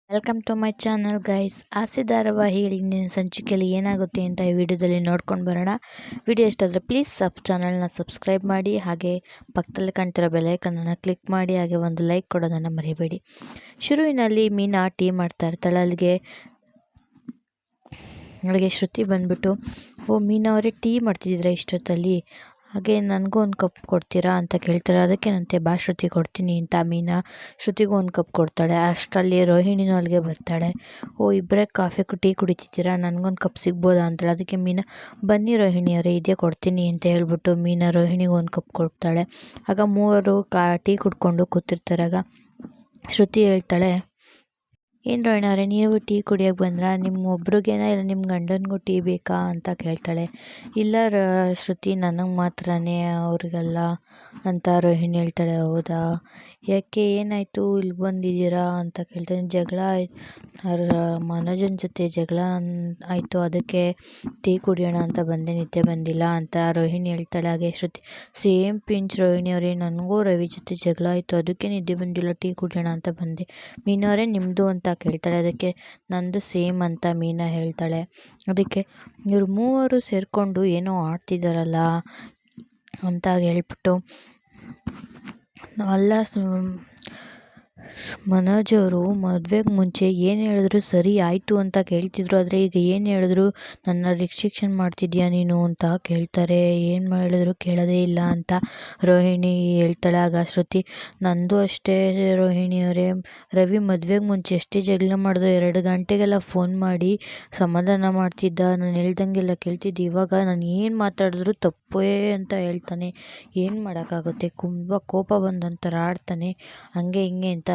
Welcome to my channel guys. ಆಸೆ ಧಾರಾವಾಹಿಯಲ್ಲಿ ಇಂದಿನ ಸಂಚಿಕೆಯಲ್ಲಿ ಏನಾಗುತ್ತೆ ಅಂತ ಈ ವಿಡಿಯೋದಲ್ಲಿ ನೋಡ್ಕೊಂಡು ಬರೋಣ. ವಿಡಿಯೋ ಇಷ್ಟ ಆದರೆ ಪ್ಲೀಸ್ ಚಾನಲ್ನ ಸಬ್ಸ್ಕ್ರೈಬ್ ಮಾಡಿ, ಹಾಗೆ ಪಕ್ಕದಲ್ಲಿ ಕಾಣ್ತಿರೋ ಬೆಲೈಕನನ್ನು ಕ್ಲಿಕ್ ಮಾಡಿ, ಹಾಗೆ ಒಂದು ಲೈಕ್ ಕೊಡೋದನ್ನು ಮರಿಬೇಡಿ. ಶುರುವಿನಲ್ಲಿ ಮೀನಾ ಟೀ ಮಾಡ್ತಾ ಇರ್ತಾಳೆ. ಅಲ್ಲಿಗೆ ಶ್ರುತಿ ಬಂದ್ಬಿಟ್ಟು, ಓ ಮೀನಾ ಅವರೇ, ಟೀ ಮಾಡ್ತಿದ್ದೀರಾ ಇಷ್ಟೊತ್ತಲ್ಲಿ? ಹಾಗೆ ನನಗೂ ಒಂದು ಕಪ್ ಕೊಡ್ತೀರಾ ಅಂತ ಕೇಳ್ತಾರೆ. ಅದಕ್ಕೇನಂತೆ, ಬಾ ಶ್ರುತಿ ಕೊಡ್ತೀನಿ ಅಂತ ಮೀನಾ ಶ್ರುತಿಗೂ ಒಂದು ಕಪ್ ಕೊಡ್ತಾಳೆ. ಅಷ್ಟರಲ್ಲಿ ರೋಹಿಣಿನೂ ಅಲ್ಲಿಗೆ ಬರ್ತಾಳೆ. ಓ, ಇಬ್ಬರೇ ಟೀ ಕುಡಿತಿದ್ದೀರಾ, ನನಗೊಂದು ಕಪ್ ಸಿಗ್ಬೋದಾ ಅಂತಾಳೆ. ಅದಕ್ಕೆ ಮೀನಾ, ಬನ್ನಿ ರೋಹಿಣಿಯವರೇ, ಇದೇ ಕೊಡ್ತೀನಿ ಅಂತ ಹೇಳ್ಬಿಟ್ಟು ಮೀನಾ ರೋಹಿಣಿಗೂ ಒಂದು ಕಪ್ ಕೊಡ್ತಾಳೆ. ಆಗ ಮೂವರು ಟೀ ಕುಡ್ಕೊಂಡು ಕೂತಿರ್ತಾರೆ. ಆಗ ಶ್ರುತಿ ಹೇಳ್ತಾಳೆ, ಏನು ರೋಹಿಣಿ ಅವರೇ, ನೀವು ಟೀ ಕುಡಿಯೋಕ್ಕೆ ಬಂದ್ರಾ? ನಿಮ್ಮ ಒಬ್ರಿಗೇನ, ಇಲ್ಲ ನಿಮ್ಮ ಗಂಡನಿಗೂ ಟೀ ಬೇಕಾ ಅಂತ ಕೇಳ್ತಾಳೆ. ಇಲ್ಲ ಶ್ರುತಿ, ನನಗೆ ಮಾತ್ರನೇ, ಅವ್ರಿಗಲ್ಲ ಅಂತ ರೋಹಿಣಿ ಹೇಳ್ತಾಳೆ. ಹೌದಾ, ಯಾಕೆ ಏನಾಯಿತು, ಇಲ್ಲಿ ಬಂದಿದ್ದೀರಾ ಅಂತ ಕೇಳ್ತಾನೆ. ಜಗಳ ಮನೋಜನ ಜೊತೆ ಜಗಳ ಆಯಿತು, ಅದಕ್ಕೆ ಟೀ ಕುಡಿಯೋಣ ಅಂತ ಬಂದೆ, ನಿದ್ದೆ ಬಂದಿಲ್ಲ ಅಂತ ರೋಹಿಣಿ ಹೇಳ್ತಾಳೆ. ಹಾಗೆ ಶ್ರುತಿ, ಸೇಮ್ ಪಿಂಚ್ ರೋಹಿಣಿ ಅವರೇ, ನನಗೂ ರವಿ ಜೊತೆ ಜಗಳ ಆಯಿತು, ಅದಕ್ಕೆ ನಿದ್ದೆ ಬಂದಿಲ್ಲ, ಟೀ ಕುಡಿಯೋಣ ಅಂತ ಬಂದೆ. ಮೀನವರೇ, ನಿಮ್ಮದು ಅಂತ ಕೇಳ್ತಾಳೆ. ಅದಕ್ಕೆ ನಂದು ಸೇಮ್ ಅಂತ ಮೀನಾ ಹೇಳ್ತಾಳೆ. ಅದಕ್ಕೆ ಇವರು ಮೂವರು ಸೇರಿಕೊಂಡು ಏನೋ ಆಡ್ತಿದ್ದಾರಲ್ಲ ಅಂತ ಹೇಳ್ಬಿಟ್ಟು, ಅಲ್ಲ ಮನೋಜ್ ಅವರು ಮದುವೆಗೆ ಮುಂಚೆ ಏನು ಹೇಳಿದ್ರು ಸರಿ ಆಯಿತು ಅಂತ ಕೇಳ್ತಿದ್ರು, ಆದರೆ ಈಗ ಏನು ಹೇಳಿದ್ರು ನನ್ನ ರಿಸ್ಟ್ರಿಕ್ಷನ್ ಮಾಡ್ತಿದ್ಯಾ ನೀನು ಅಂತ ಕೇಳ್ತಾರೆ. ಏನು ಹೇಳಿದ್ರು ಕೇಳೋದೇ ಇಲ್ಲ ಅಂತ ರೋಹಿಣಿ ಹೇಳ್ತಾಳೆ. ಆಗ ಶ್ರುತಿ, ನಂದು ಅಷ್ಟೇ ರೋಹಿಣಿಯವರೇ, ರವಿ ಮದುವೆಗೆ ಮುಂಚೆ ಎಷ್ಟೇ ಜಗಳ ಮಾಡಿದ್ರು 2 ಗಂಟೆಗೆಲ್ಲ ಫೋನ್ ಮಾಡಿ ಸಮಾಧಾನ ಮಾಡ್ತಿದ್ದ, ನಾನು ಹೇಳ್ದಂಗೆಲ್ಲ ಕೇಳ್ತಿದ್ದೆ. ಇವಾಗ ನಾನು ಏನು ಮಾತಾಡಿದ್ರು ತಪ್ಪೇ ಅಂತ ಹೇಳ್ತಾನೆ. ಏನು ಮಾಡೋಕ್ಕಾಗುತ್ತೆ, ತುಂಬ ಕೋಪ ಬಂದಂಥರ ಆಡ್ತಾನೆ, ಹಂಗೆ ಹಿಂಗೆ ಅಂತ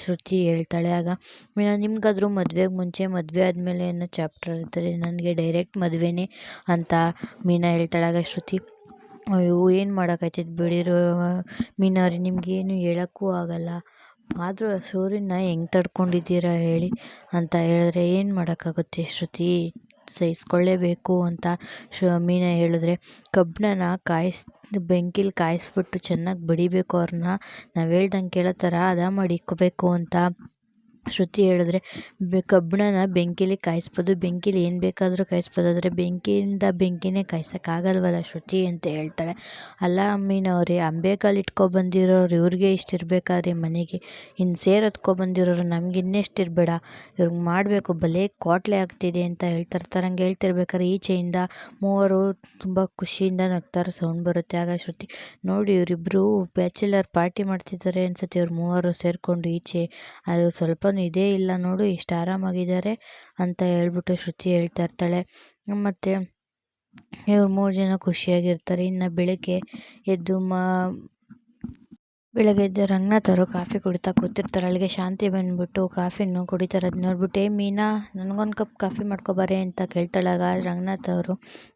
ಶ್ರುತಿ ಹೇಳ್ತಾಳೆ. ಆಗ ಮೀನಾ, ನಿಮ್ಗಾದ್ರೂ ಮದುವೆಗೆ ಮುಂಚೆ ಮದುವೆ ಆದಮೇಲೆ ಏನೋ ಚಾಪ್ಟರ್ ಇರ್ತಾರೆ, ನನಗೆ ಡೈರೆಕ್ಟ್ ಮದುವೆನೇ ಅಂತ ಮೀನಾ ಹೇಳ್ತಾಳೆ. ಆಗ ಶ್ರುತಿ, ಅಯ್ಯೋ ಏನು ಮಾಡೋಕ್ಕಾಯ್ತದೆ ಬಿಡಿರೋ ಮೀನಾ ಅವ್ರೆ, ನಿಮಗೇನು ಹೇಳೋಕ್ಕೂ ಆಗಲ್ಲ, ಆದರೂ ಆ ಸೂರ್ಯನ ಹೆಂಗೆ ತಡ್ಕೊಂಡಿದ್ದೀರಾ ಹೇಳಿ ಅಂತ ಹೇಳಿದ್ರೆ ಏನು ಮಾಡೋಕ್ಕಾಗುತ್ತೆ ಶ್ರುತಿ, ಸಹಿಸ್ಕೊಳ್ಳೇಬೇಕು ಅಂತ ಮೀನಾ ಹೇಳಿದ್ರೆ, ಕಬ್ಬಣನ ಬೆಂಕಿಲಿ ಕಾಯಿಸ್ಬಿಟ್ಟು ಚೆನ್ನಾಗಿ ಬಡಿಬೇಕು ಅವ್ರನ್ನ, ನಾವು ಹೇಳ್ದಂಗೆ ಕೇಳೋ ಥರ ಹದ ಮಾಡಿ ಇಕ್ಕೋಬೇಕು ಅಂತ ಶ್ರುತಿ ಹೇಳಿದ್ರೆ, ಕಬ್ಬಣನ ಬೆಂಕಿಲಿ ಕಾಯಿಸ್ಬೋದು, ಬೆಂಕಿಲಿ ಏನು ಬೇಕಾದರೂ ಕಾಯಿಸ್ಬೋದು, ಆದರೆ ಬೆಂಕಿಯಿಂದ ಬೆಂಕಿನೇ ಕಾಯ್ಸೋಕ್ಕಾಗಲ್ವಲ್ಲ ಶ್ರುತಿ ಅಂತ ಹೇಳ್ತಾಳೆ. ಅಲ್ಲ ಅಮ್ಮನವ್ರೆ, ಅಂಬೆಗಾಲು ಇಟ್ಕೊಬಂದಿರೋರು ಇವ್ರಿಗೆ ಇಷ್ಟಿರಬೇಕಾದ್ರೆ ಮನೆಗೆ ಇನ್ನು ಸೇರು ಹೊತ್ಕೊಬಂದಿರೋರು ನಮ್ಗೆ ಇನ್ನೆಷ್ಟಿರಬೇಡ, ಇವ್ರಿಗೆ ಮಾಡಬೇಕು, ಭಲೇ ಕ್ವಾಟ್ಲೆ ಆಗ್ತಿದೆ ಅಂತ ಹೇಳ್ತಿರ್ತಾರೆ. ಹಂಗೆ ಹೇಳ್ತಿರ್ಬೇಕಾದ್ರೆ ಈಚೆಯಿಂದ ಮೂವರು ತುಂಬ ಖುಷಿಯಿಂದ ನಗ್ತಾರೆ, ಸೌಂಡ್ ಬರುತ್ತೆ. ಆಗ ಶ್ರುತಿ, ನೋಡಿ ಇವರಿಬ್ಬರು ಬ್ಯಾಚುಲರ್ ಪಾರ್ಟಿ ಮಾಡ್ತಿದ್ದಾರೆ ಅನ್ಸುತ್ತೆ, ಇವ್ರು ಮೂವರು ಸೇರಿಕೊಂಡು ಈಚೆ, ಅದು ಸ್ವಲ್ಪ ಇದೇ ಇಲ್ಲ ನೋಡು ಎಷ್ಟು ಆರಾಮಾಗಿದ್ದಾರೆ ಅಂತ ಹೇಳ್ಬಿಟ್ಟು ಶ್ರುತಿ ಹೇಳ್ತಾ ಇರ್ತಾಳೆ. ಮತ್ತು ಇವ್ರು 3 ಜನ ಖುಷಿಯಾಗಿರ್ತಾರೆ. ಇನ್ನು ಬೆಳಗ್ಗೆ ಎದ್ದು ರಂಗನಾಥ್ ಅವರು ಕಾಫಿ ಕುಡಿತಾ ಕೂತಿರ್ತಾರೆ. ಅಲ್ಲಿಗೆ ಶಾಂತಿ ಬಂದ್ಬಿಟ್ಟು ಕಾಫಿನೂ ಕುಡಿತಾರೆ. ಅದು ನೋಡ್ಬಿಟ್ಟು, ಮೀನಾ, ನನಗೊಂದು ಕಪ್ ಕಾಫಿ ಮಾಡ್ಕೊಬಾರೆ ಅಂತ ಕೇಳ್ತಾಳಾಗ ರಂಗನಾಥ್ ಅವರು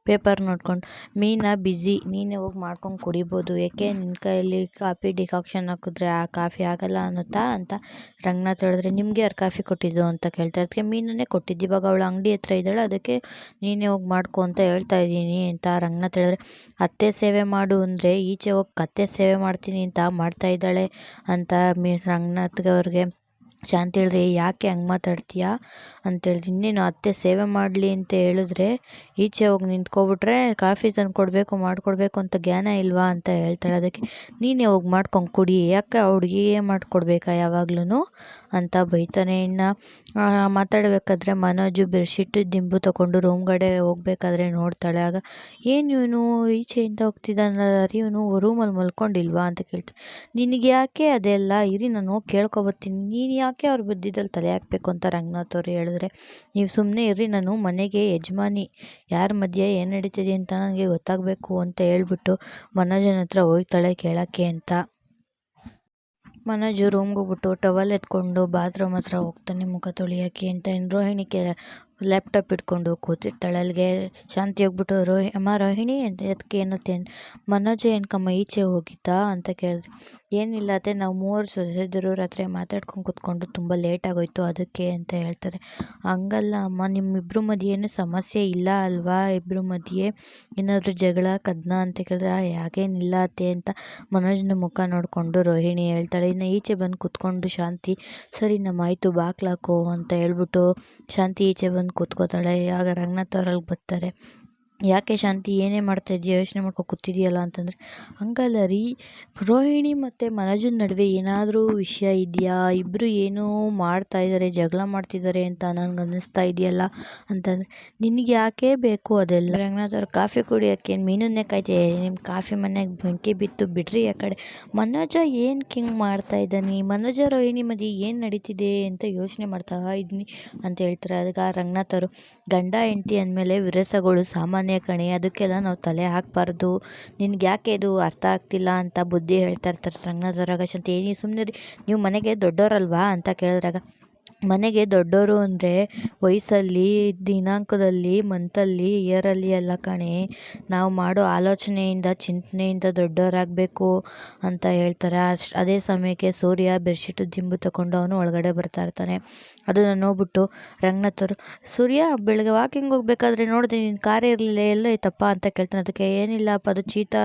ಪೇಪರ್ ನೋಡ್ಕೊಂಡು, ಮೀನಾ ಬ್ಯುಸಿ, ನೀನೇ ಹೋಗಿ ಮಾಡ್ಕೊಂಡು ಕುಡಿಬೋದು, ಯಾಕೆ ನಿನ್ನ ಕೈಯಲ್ಲಿ ಕಾಫಿ ಡಿಕಾಕ್ಷನ್ ಹಾಕಿದ್ರೆ ಆ ಕಾಫಿ ಆಗಲ್ಲ ಅನ್ನುತ್ತಾ ಅಂತ ರಂಗನಾಥ್ ಹೇಳಿದ್ರೆ, ನಿಮಗೆ ಯಾರು ಕಾಫಿ ಕೊಟ್ಟಿದ್ದು ಅಂತ ಕೇಳ್ತಾರೆ. ಅದಕ್ಕೆ ಮೀನನ್ನೇ ಕೊಟ್ಟಿದ್ದು, ಇವಾಗ ಅವಳು ಅಂಗಡಿ ಹತ್ರ ಇದ್ದಾಳೆ, ಅದಕ್ಕೆ ನೀನೇ ಹೋಗಿ ಮಾಡ್ಕೊ ಅಂತ ಹೇಳ್ತಾ ಇದ್ದೀನಿ ಅಂತ ರಂಗನಾಥ್ ಹೇಳಿದ್ರೆ, ಅತ್ತೆ ಸೇವೆ ಮಾಡು ಅಂದರೆ ಈಚೆ ಹೋಗಿ ಕತ್ತೆ ಸೇವೆ ಮಾಡ್ತೀನಿ ಅಂತ ಮಾಡ್ತಾ ಇದ್ದಾಳೆ ಅಂತ ರಂಗನಾಥ್ ಅವ್ರಿಗೆ ಶಾಂತಿ ಹೇಳಿದ್ರೆ, ಯಾಕೆ ಹಂಗೆ ಮಾತಾಡ್ತೀಯಾ ಅಂತೇಳಿದ್ರೆ, ಇನ್ನೇನು ಅತ್ತೆ ಸೇವೆ ಮಾಡಲಿ ಅಂತ ಹೇಳಿದ್ರೆ ಈಚೆ ಹೋಗಿ ನಿಂತ್ಕೊಬಿಟ್ರೆ ಕಾಫಿ ತಂದು ಕೊಡಬೇಕು ಮಾಡಿಕೊಡ್ಬೇಕು ಅಂತ ಜ್ಞಾನ ಇಲ್ವಾ ಅಂತ ಹೇಳ್ತಾಳೆ. ಅದಕ್ಕೆ ನೀನೇ ಹೋಗಿ ಮಾಡ್ಕೊಂಡು ಕುಡಿ, ಯಾಕೆ ಆ ಹುಡುಗಿಗೆ ಮಾಡಿಕೊಡ್ಬೇಕಾ ಯಾವಾಗ್ಲೂ ಅಂತ ಬೈತಾನೆ. ಇನ್ನು ಮಾತಾಡಬೇಕಾದ್ರೆ ಮನೋಜು ಬೆಡ್ಶೀಟ್ ದಿಂಬು ತೊಗೊಂಡು ರೂಮ್ ಕಡೆ ಹೋಗ್ಬೇಕಾದ್ರೆ ನೋಡ್ತಾಳೆ. ಆಗ ಏನು ಇವನು ಈಚೆಯಿಂದ ಹೋಗ್ತಿದ್ದಾನಲ್ಲ, ಇವನು ರೂಮಲ್ಲಿ ಮಲ್ಕೊಂಡಿಲ್ವಾ ಅಂತ ಕೇಳ್ತಾನೆ. ನಿನಗೆ ಯಾಕೆ ಅದೆಲ್ಲ, ಇರಿ ನಾನು ಹೋಗಿ ಕೇಳ್ಕೊಬರ್ತೀನಿ, ನೀನು ಯಾಕೆ ಅವ್ರ ಬುದ್ಧಿದಲ್ಲಿ ತಲೆ ಹಾಕಬೇಕು ಅಂತ ರಂಗನಾಥ್ ಅವರು ಹೇಳಿದ್ರೆ, ನೀವು ಸುಮ್ಮನೆ ಇರ್ರಿ, ನಾನು ಮನೆಗೆ ಯಜಮಾನಿ, ಯಾರ ಮಧ್ಯೆ ಏನು ನಡೀತಿದೆ ಅಂತ ನನಗೆ ಗೊತ್ತಾಗಬೇಕು ಅಂತ ಹೇಳ್ಬಿಟ್ಟು ಮನೋಜನ ಹತ್ರ ಹೋಗ್ತಾಳೆ ಕೇಳೋಕ್ಕೆ ಅಂತ. ಮನೋಜು ರೂಮ್ಗೆ ಹೋಗ್ಬಿಟ್ಟು ಟವಲ್ ಎತ್ಕೊಂಡು ಬಾತ್ರೂಮ್ ಹತ್ರ ಹೋಗ್ತಾನೆ ಮುಖ ತೊಳಿಯೋಕ್ಕೆ ಅಂತ. ರೋಹಿಣಿ ಲ್ಯಾಪ್ಟಾಪ್ ಇಟ್ಕೊಂಡು ಕೂತಿರ್ತಾಳೆ. ಅಲ್ಲಿಗೆ ಶಾಂತಿ ಹೋಗ್ಬಿಟ್ಟು ಅಮ್ಮ ರೋಹಿಣಿ ಅಂತ ಅದಕ್ಕೆ ಏನತ್ತೆ ಮನೋಜ ಏನಕ್ಕಮ್ಮ ಈಚೆ ಹೋಗಿದ್ದಾ ಅಂತ ಕೇಳಿದ್ರೆ, ಏನಿಲ್ಲ ಅತ್ತೆ ನಾವು ಮೂವರು ಸೊಸೆಯರು ರಾತ್ರಿ ಮಾತಾಡ್ಕೊಂಡು ಕೂತ್ಕೊಂಡು ತುಂಬ ಲೇಟ್ ಆಗೋಯ್ತು ಅದಕ್ಕೆ ಅಂತ ಹೇಳ್ತಾರೆ. ಹಂಗಲ್ಲ ಅಮ್ಮ, ನಿಮ್ಮಿಬ್ಬರ ಮಧ್ಯೆ ಏನು ಸಮಸ್ಯೆ ಇಲ್ಲ ಅಲ್ವಾ? ಇಬ್ಬರ ಮಧ್ಯೆ ಏನಾದರೂ ಜಗಳ ಕದನ ಅಂತ ಕೇಳಿದ್ರೆ, ಯಾಗೇನಿಲ್ಲ ಅತ್ತೆ ಅಂತ ಮನೋಜನ ಮುಖ ನೋಡಿಕೊಂಡು ರೋಹಿಣಿ ಹೇಳ್ತಾಳೆ. ಇನ್ನು ಈಚೆ ಬಂದು ಕೂತ್ಕೊಂಡು ಶಾಂತಿ, ಸರಿ ನಮ್ಮ ಆಯಿತು ಬಾಕ್ಲಾಕು ಅಂತ ಹೇಳ್ಬಿಟ್ಟು ಶಾಂತಿ ಈಚೆ ಬಂದು ಕೂತ್ಕೋತಾಳೆ. ಆಗ ರಂಗನಾಥ್ ಅವ್ರಲ್ಲಿ ಬರ್ತಾರೆ. ಯಾಕೆ ಶಾಂತಿ ಏನೇ ಮಾಡ್ತಾ ಇದೆಯಾ, ಯೋಚನೆ ಮಾಡ್ಕೊ ಕೂತಿದೆಯಲ್ಲ ಅಂತಂದರೆ, ಹಂಗಲ್ಲ ರೀ, ರೋಹಿಣಿ ಮತ್ತು ಮನೋಜನ ನಡುವೆ ಏನಾದರೂ ವಿಷಯ ಇದೆಯಾ? ಇಬ್ಬರು ಏನೋ ಮಾಡ್ತಾ ಇದ್ದಾರೆ, ಜಗಳ ಮಾಡ್ತಿದ್ದಾರೆ ಅಂತ ನನಗೆ ಅನ್ನಿಸ್ತಾ ಇದೆಯಲ್ಲ ಅಂತಂದರೆ, ನಿನಗೆ ಯಾಕೆ ಬೇಕು ಅದೆಲ್ಲ? ರಂಗನಾಥ್ ಅವ್ರು ಕಾಫಿ ಕುಡಿಯೋಕ್ಕೆ ಏನು ಮೀನನ್ನೇ ಕಾಯ್ತೀಯ? ನಿಮ್ಮ ಕಾಫಿ ಮನೆಗೆ ಬೆಂಕಿ ಬಿತ್ತು ಬಿಡ್ರಿ ಆ ಕಡೆ. ಮನೋಜ ಏನಕ್ಕೆ ಹಿಂಗೆ ಮಾಡ್ತಾ ಇದ್ದಾನೆ? ಮನೋಜ ರೋಹಿಣಿ ಮಧ್ಯೆ ಏನು ನಡೀತಿದೆ ಅಂತ ಯೋಚನೆ ಮಾಡ್ತಾ ಇದ್ದೀನಿ ಅಂತ ಹೇಳ್ತಾರೆ. ಅದಕ್ಕೆ ರಂಗನಾಥ್ ಅವರು, ಗಂಡ ಹೆಂಡತಿ ಅಂದಮೇಲೆ ವಿರಸಗಳು ಸಾಮಾನ್ಯ ಕಣೆ, ಅದಕ್ಕೆಲ್ಲ ನಾವು ತಲೆ ಹಾಕಬಾರ್ದು. ನಿನ್ಗೆ ಯಾಕೆ ಇದು ಅರ್ಥ ಆಗ್ತಿಲ್ಲ ಅಂತ ಬುದ್ಧಿ ಹೇಳ್ತಾ ಇರ್ತಾರೆ ರಂಗನಾಥರಾಗ. ಶಾಂತಿ, ನೀವು ಸುಮ್ಮನೆ ನೀವು ಮನೆಗೆ ದೊಡ್ಡವರಲ್ವಾ ಅಂತ ಕೇಳಿದ್ರಾಗ, ಮನೆಗೆ ದೊಡ್ಡವರು ಅಂದರೆ ವಯಸ್ಸಲ್ಲಿ, ದಿನಾಂಕದಲ್ಲಿ, ಮಂತಲ್ಲಿ, ಇಯರಲ್ಲಿ ಎಲ್ಲ ಕಣೆ, ನಾವು ಮಾಡೋ ಆಲೋಚನೆಯಿಂದ ಚಿಂತನೆಯಿಂದ ದೊಡ್ಡವರಾಗಬೇಕು ಅಂತ ಹೇಳ್ತಾರೆ. ಅದೇ ಸಮಯಕ್ಕೆ ಸೂರ್ಯ ಬೆಡ್ಶೀಟು ದಿಂಬು ತಗೊಂಡು ಅವನು ಒಳಗಡೆ ಬರ್ತಾ ಇರ್ತಾನೆ. ಅದನ್ನು ನೋಡ್ಬಿಟ್ಟು ರಂಗನಾಥರು, ಸೂರ್ಯ ಬೆಳಗ್ಗೆ ವಾಕಿಂಗ್ ಹೋಗ್ಬೇಕಾದ್ರೆ ನೋಡಿದೆ ನಿನ್ನ ಕಾರೇ ಇರಲಿಲ್ಲ, ಎಲ್ಲೋ ಐತಪ್ಪ ಅಂತ ಕೇಳ್ತಾನೆ. ಅದಕ್ಕೆ ಏನಿಲ್ಲಪ್ಪ, ಅದು ಚೀತಾ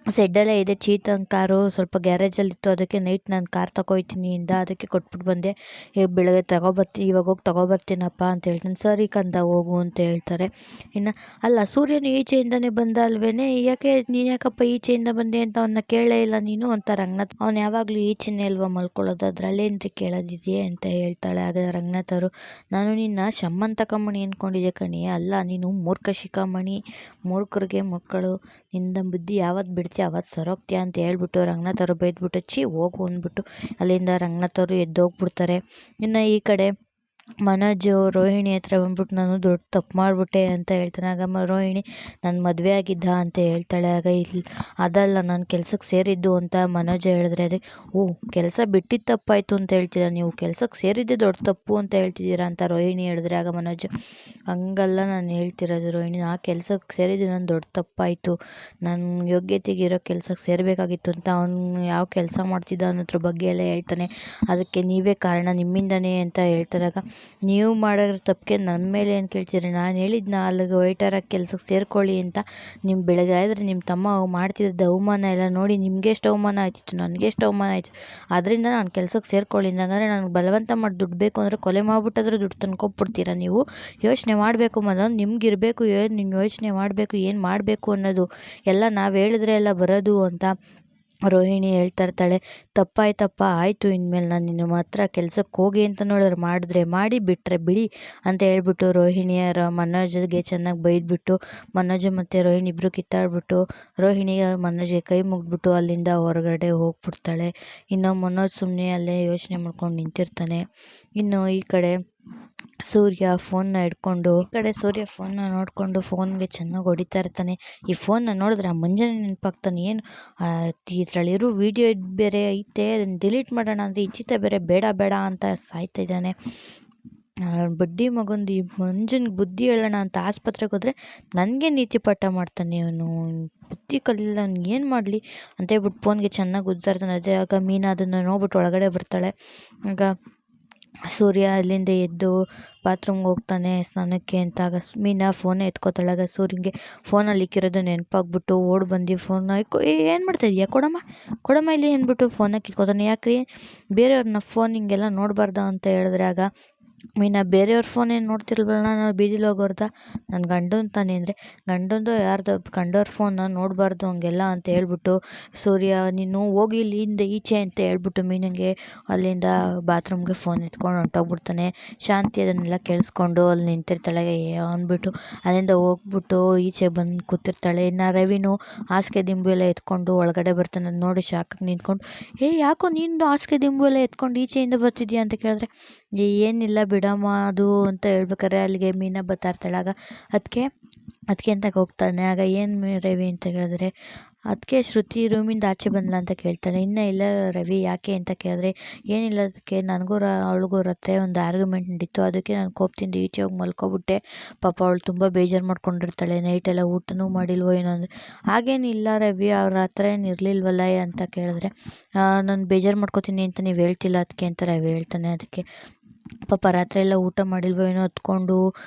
ಸೆಡ್ಡಲ್ಲೇ ಇದೆ, ಚೀತನ ಕಾರು ಸ್ವಲ್ಪ ಗ್ಯಾರೇಜಲ್ಲಿತ್ತು, ಅದಕ್ಕೆ ನೈಟ್ ನಾನು ಕಾರ್ ತಗೋಯ್ತೀನಿ ಇಂದ ಅದಕ್ಕೆ ಕೊಟ್ಬಿಟ್ಟು ಬಂದೆ, ಈಗ ಬೆಳಗ್ಗೆ ತಗೊಬರ್ತೀನಿ, ಇವಾಗ ಹೋಗಿ ತಗೊಬರ್ತೀನಪ್ಪ ಅಂತ ಹೇಳ್ತಾನೆ. ಸರಿ ಕಂದ ಹೋಗು ಅಂತ ಹೇಳ್ತಾರೆ. ಇನ್ನು ಅಲ್ಲ, ಸೂರ್ಯನು ಈಚೆಯಿಂದನೇ ಬಂದ ಅಲ್ವೇನೆ, ಯಾಕೆ ನೀನು ಯಾಕಪ್ಪ ಈಚೆಯಿಂದ ಬಂದೆ ಅಂತ ಅವನ್ನ ಕೇಳಲೇ ಇಲ್ಲ ನೀನು ಅಂತ ರಂಗನಾಥ್, ಅವ್ನು ಯಾವಾಗಲೂ ಈಚೆನೇ ಅಲ್ವಾ ಮಲ್ಕೊಳ್ಳೋದು, ಅದರಲ್ಲೇನ್ರಿ ಕೇಳೋದಿದೆಯೇ ಅಂತ ಹೇಳ್ತಾಳೆ. ಆಗ ರಂಗನಾಥ್ ಅವರು, ನಾನು ನಿನ್ನ ಶಮ್ಮಂತಕಮಣಿ ಅಂದ್ಕೊಂಡಿದ್ದೆ ಕಣಿ, ಅಲ್ಲ ನೀನು ಮೂರ್ಖ ಶಿಖಾಮಣಿ, ಮೂರ್ಖರಿಗೆ ಮಕ್ಕಳು, ನಿನ್ನ ಬುದ್ಧಿ ಯಾವತ್ತು ಬಿಡ್ತೀಯ ಅವತ್ತು ಸರೋಗ್ತೀಯ ಅಂತ ಹೇಳ್ಬಿಟ್ಟು ರಂಗನಾಥ್ ಅವರು ಬೈದ್ಬಿಟ್ಟು ಹೋಗು ಅಂದ್ಬಿಟ್ಟು ಅಲ್ಲಿಂದ ರಂಗನಾಥ್ ಅವರು ಎದ್ದೋಗ್ಬಿಡ್ತಾರೆ. ಇನ್ನು ಈ ಕಡೆ ಮನೋಜ್ ರೋಹಿಣಿ ಹತ್ರ ಬಂದ್ಬಿಟ್ಟು, ನಾನು ದೊಡ್ಡ ತಪ್ಪು ಮಾಡಿಬಿಟ್ಟೆ ಅಂತ ಹೇಳ್ತಾನೆ. ಆಗ ರೋಹಿಣಿ, ನಾನು ಮದುವೆ ಆಗಿದ್ದ ಅಂತ ಹೇಳ್ತಾಳೆ. ಆಗ ಇಲ್ಲಿ ಅದಲ್ಲ, ನಾನು ಕೆಲ್ಸಕ್ಕೆ ಸೇರಿದ್ದು ಅಂತ ಮನೋಜ್ ಹೇಳಿದ್ರೆ, ಅದೇ ಓ ಕೆಲಸ ಬಿಟ್ಟಿದ್ದು ತಪ್ಪಾಯಿತು ಅಂತ ಹೇಳ್ತೀರಾ ನೀವು, ಕೆಲ್ಸಕ್ಕೆ ಸೇರಿದ್ದೆ ದೊಡ್ಡ ತಪ್ಪು ಅಂತ ಹೇಳ್ತಿದ್ದೀರಾ ಅಂತ ರೋಹಿಣಿ ಹೇಳಿದ್ರೆ, ಆಗ ಮನೋಜ್, ಹಂಗಲ್ಲ ನಾನು ಹೇಳ್ತಿರೋದು ರೋಹಿಣಿ, ಆ ಕೆಲ್ಸಕ್ಕೆ ಸೇರಿದ್ದು ನಾನು ದೊಡ್ಡ ತಪ್ಪಾಯಿತು, ನನ್ನ ಯೋಗ್ಯತೆಗೆ ಇರೋ ಕೆಲ್ಸಕ್ಕೆ ಸೇರಬೇಕಾಗಿತ್ತು ಅಂತ ಅವನು ಯಾವ ಕೆಲಸ ಮಾಡ್ತಿದ್ದ ಅನ್ನೋದ್ರ ಬಗ್ಗೆ ಎಲ್ಲ ಹೇಳ್ತಾನೆ. ಅದಕ್ಕೆ ನೀವೇ ಕಾರಣ, ನಿಮ್ಮಿಂದನೇ ಅಂತ ಹೇಳ್ತಾರಾಗ, ನೀವು ಮಾಡಿರೋ ತಪ್ಪಿಗೆ ನನ್ನ ಮೇಲೆ ಏನು ಕೇಳ್ತೀರಿ, ನಾನು ಹೇಳಿದ್ನ ಅಲ್ಲಿಗೆ ವೈಟರಾಗಿ ಕೆಲ್ಸಕ್ಕೆ ಸೇರ್ಕೊಳ್ಳಿ ಅಂತ, ನಿಮ್ಮ ಬೆಳಗ್ಗೆ ಆದರೆ ನಿಮ್ಮ ತಮ್ಮ ಮಾಡ್ತಿದ್ದ ಅವಮಾನ ಎಲ್ಲ ನೋಡಿ ನಿಮಗೆ ಎಷ್ಟು ಅವಮಾನ ಆಯ್ತಿತ್ತು, ನನಗೆ ಎಷ್ಟು ಅವಮಾನ ಆಯಿತು, ಅದರಿಂದ ನಾನು ಕೆಲ್ಸಕ್ಕೆ ಸೇರ್ಕೊಳ್ಳಿ. ಹಂಗಾದ್ರೆ ನನಗೆ ಬಲವಂತ ಮಾಡಿ ದುಡ್ಡು ಬೇಕು ಅಂದರೆ ಕೊಲೆ ಮಾಡಿಬಿಟ್ಟಾದ್ರೂ ದುಡ್ಡು ತಂದ್ಕೊಟ್ಬಿಡ್ತೀರಾ ನೀವು? ಯೋಚನೆ ಮಾಡಬೇಕು ಮೊದಲು, ನಿಮ್ಗಿರಬೇಕು, ನೀವು ಯೋಚನೆ ಮಾಡಬೇಕು ಏನು ಮಾಡಬೇಕು ಅನ್ನೋದು, ಎಲ್ಲ ನಾವು ಹೇಳಿದ್ರೆ ಎಲ್ಲ ಬರೋದು ಅಂತ ರೋಹಿಣಿ ಹೇಳ್ತಾ ಇರ್ತಾಳೆ. ತಪ್ಪಾಯ್ತಪ್ಪ, ಆಯಿತು, ಇನ್ಮೇಲೆ ನಾನು ನಿಮ್ಮ ಹತ್ರ ಕೆಲ್ಸಕ್ಕೆ ಹೋಗಿ ಅಂತ ನೋಡಿದ್ರೆ ಮಾಡಿದ್ರೆ ಮಾಡಿ, ಬಿಟ್ಟರೆ ಬಿಡಿ ಅಂತ ಹೇಳ್ಬಿಟ್ಟು ರೋಹಿಣಿಯರ ಮನೋಜ್ಗೆ ಚೆನ್ನಾಗಿ ಬೈದ್ಬಿಟ್ಟು ಮನೋಜ್ ಮತ್ತು ರೋಹಿಣಿ ಇಬ್ಬರು ಕಿತ್ತಾಡ್ಬಿಟ್ಟು ರೋಹಿಣಿಗೆ ಮನೋಜ್ಗೆ ಕೈ ಮುಗಿದ್ಬಿಟ್ಟು ಅಲ್ಲಿಂದ ಹೊರಗಡೆ ಹೋಗ್ಬಿಡ್ತಾಳೆ. ಇನ್ನು ಮನೋಜ್ ಸುಮ್ಮನೆ ಅಲ್ಲೇ ಯೋಚನೆ ಮಾಡ್ಕೊಂಡು ನಿಂತಿರ್ತಾನೆ. ಇನ್ನು ಈ ಕಡೆ ಸೂರ್ಯ ಫೋನ್ನ ಹಿಡ್ಕೊಂಡು, ಈ ಕಡೆ ಸೂರ್ಯ ಫೋನ್ನ ನೋಡಿಕೊಂಡು ಫೋನ್ಗೆ ಚೆನ್ನಾಗಿ ಹೊಡಿತಾ ಇರ್ತಾನೆ. ಈ ಫೋನ್ನ ನೋಡಿದ್ರೆ ಆ ಮಂಜನ ನೆನಪಾಗ್ತಾನೆ. ಏನು ಇದರಲ್ಲಿರೋ ವೀಡಿಯೋ ಬೇರೆ ಐತೆ, ಅದನ್ನು ಡಿಲೀಟ್ ಮಾಡೋಣ ಅಂದರೆ ಇಚ್ಚಿತ ಬೇರೆ ಬೇಡ ಬೇಡ ಅಂತ ಸಾಯ್ತಾ ಇದ್ದಾನೆ. ಬಡ್ಡಿ ಮಗಂದು ಈ ಮಂಜನಿಗೆ ಬುದ್ಧಿ ಹೇಳೋಣ ಅಂತ ಆಸ್ಪತ್ರೆಗೆ ಹೋದರೆ ನನಗೆ ನೀತಿ ಪಾಠ ಮಾಡ್ತಾನೆ ಅವನು, ಬುದ್ಧಿ ಕಲಿಲ್ಲ ಅವ್ನಿಗೆ, ಏನು ಮಾಡಲಿ ಅಂತ ಹೇಳ್ಬಿಟ್ಟು ಫೋನ್ಗೆ ಚೆನ್ನಾಗಿ ಉಜ್ಜಾ ಇರ್ತಾನೆ. ಅದೇ ಆಗ ಮೀನಾ ಅದನ್ನು ನೋಡ್ಬಿಟ್ಟು ಒಳಗಡೆ ಬರ್ತಾಳೆ. ಆಗ ಸೂರ್ಯ ಅಲ್ಲಿಂದ ಎದ್ದು ಬಾತ್ರೂಮ್ಗೆ ಹೋಗ್ತಾನೆ ಸ್ನಾನಕ್ಕೆ ಅಂತ. ಆಗ ಮೀನಾ ಫೋನೇ ಎತ್ಕೋತಾಳೆ. ಆಗ ಸೂರ್ಯಂಗೆ ಫೋನಲ್ಲಿ ಇಕ್ಕಿರೋದು ನೆನಪಾಗ್ಬಿಟ್ಟು ಓಡಿ ಬಂದು ಫೋನ್ನ ಏನು ಮಾಡ್ತಾ ಇದೀಯಾ, ಕೊಡಮ್ಮ ಇಲ್ಲಿ ಅಂದ್ಬಿಟ್ಟು ಫೋನಾಗಿ ಕಿತ್ಕೋತಾನೆ. ಯಾಕ್ರಿ ಬೇರೆಯವ್ರನ್ನ ಫೋನ್ ಹಿಂಗೆಲ್ಲ ನೋಡಬಾರ್ದ ಅಂತ ಹೇಳಿದ್ರೆ, ಆಗ ಮೀನಾ, ಬೇರೆಯವ್ರ ಫೋನ್ ಏನು ನೋಡ್ತಿರ್ವಲ್ಲ, ನಾನು ಬೀದಿಲಿ ಹೋಗೋರ್ದ, ನನ್ನ ಗಂಡನ ತಾನೇ ಅಂದರೆ, ಗಂಡಂದು ಯಾರ್ದು ಗಂಡವ್ರ ಫೋನ್ನ ನೋಡಬಾರ್ದು ಹಂಗೆಲ್ಲ ಅಂತ ಹೇಳ್ಬಿಟ್ಟು ಸೂರ್ಯ, ನೀನು ಹೋಗಿ ಇಲ್ಲಿಂದ ಈಚೆ ಅಂತ ಹೇಳ್ಬಿಟ್ಟು ಮೀನಿಗೆ ಅಲ್ಲಿಂದ ಬಾತ್ರೂಮ್ಗೆ ಫೋನ್ ಎತ್ಕೊಂಡು ಹೊಂಟೋಗ್ಬಿಡ್ತಾನೆ. ಶಾಂತಿ ಅದನ್ನೆಲ್ಲ ಕೇಳಿಸ್ಕೊಂಡು ಅಲ್ಲಿ ನಿಂತಿರ್ತಾಳೆ. ಅಂದ್ಬಿಟ್ಟು ಅಲ್ಲಿಂದ ಹೋಗ್ಬಿಟ್ಟು ಈಚೆ ಬಂದು ಕೂತಿರ್ತಾಳೆ. ಇನ್ನು ರವಿನೂ ಹಾಸಿಗೆ ದಿಂಬು ಎಲ್ಲ ಎತ್ಕೊಂಡು ಒಳಗಡೆ ಬರ್ತಾನೆ. ಅದು ನೋಡಿ ಶಾಕಾಗಿ ನಿಂತ್ಕೊಂಡು, ಯಾಕೋ ನೀನು ಹಾಸಿಗೆ ದಿಂಬು ಎಲ್ಲ ಎತ್ಕೊಂಡು ಈಚೆಯಿಂದ ಬರ್ತಿದ್ಯಾ ಅಂತ ಕೇಳಿದ್ರೆ, ಏನಿಲ್ಲ ಬಿಡಮ್ಮ ಅದು ಅಂತ ಹೇಳ್ಬೇಕಾರೆ ಅಲ್ಲಿಗೆ ಮೀನಾ ಬರ್ತಾ ಇರ್ತಾಳೆ. ಆಗ ಅದಕ್ಕೆ ಅದಕ್ಕೆ ಅಂತ ಹೋಗ್ತಾನೆ. ಆಗ ಏನು ರವಿ ಅಂತ ಕೇಳಿದ್ರೆ, ಅದಕ್ಕೆ ಶ್ರುತಿ ರೂಮಿಂದ ಆಚೆ ಬಂದ್ಲ ಅಂತ ಕೇಳ್ತಾನೆ. ಇನ್ನೂ ಇಲ್ಲ ರವಿ, ಯಾಕೆ ಅಂತ ಕೇಳಿದ್ರೆ, ಏನಿಲ್ಲ ಅದಕ್ಕೆ ನನಗೂ ಅವಳಿಗೂ ಹತ್ರ ಒಂದು ಆರ್ಗ್ಯುಮೆಂಟ್ ನಡೀತು, ಅದಕ್ಕೆ ನಾನು ಕೋಪದಿಂದ ಈಚೆ ಹೋಗಿ ಮಲ್ಕೊಬಿಟ್ಟೆ. ಪಾಪ ಅವಳು ತುಂಬ ಬೇಜಾರು ಮಾಡ್ಕೊಂಡಿರ್ತಾಳೆ, ನೈಟೆಲ್ಲ ಊಟನೂ ಮಾಡಿಲ್ವೋ ಏನೋ ಅಂದರೆ. ಹಾಗೇನಿಲ್ಲ ರವಿ, ಅವ್ರ ಹತ್ರ ಏನು ಇರಲಿಲ್ವಲ್ಲ ಅಂತ ಕೇಳಿದ್ರೆ, ನಾನು ಬೇಜಾರು ಮಾಡ್ಕೋತೀನಿ ಅಂತ ನೀವು ಹೇಳ್ತಿಲ್ಲ ಅದಕ್ಕೆ ಅಂತ ರವಿ ಹೇಳ್ತಾನೆ. ಅದಕ್ಕೆ ಪಾಪ ರಾತ್ರಿ ಎಲ್ಲ ಊಟ ಮಾಡಿಲ್ವೋ ಏನೋ ಹೊತ್ಕೊಂಡು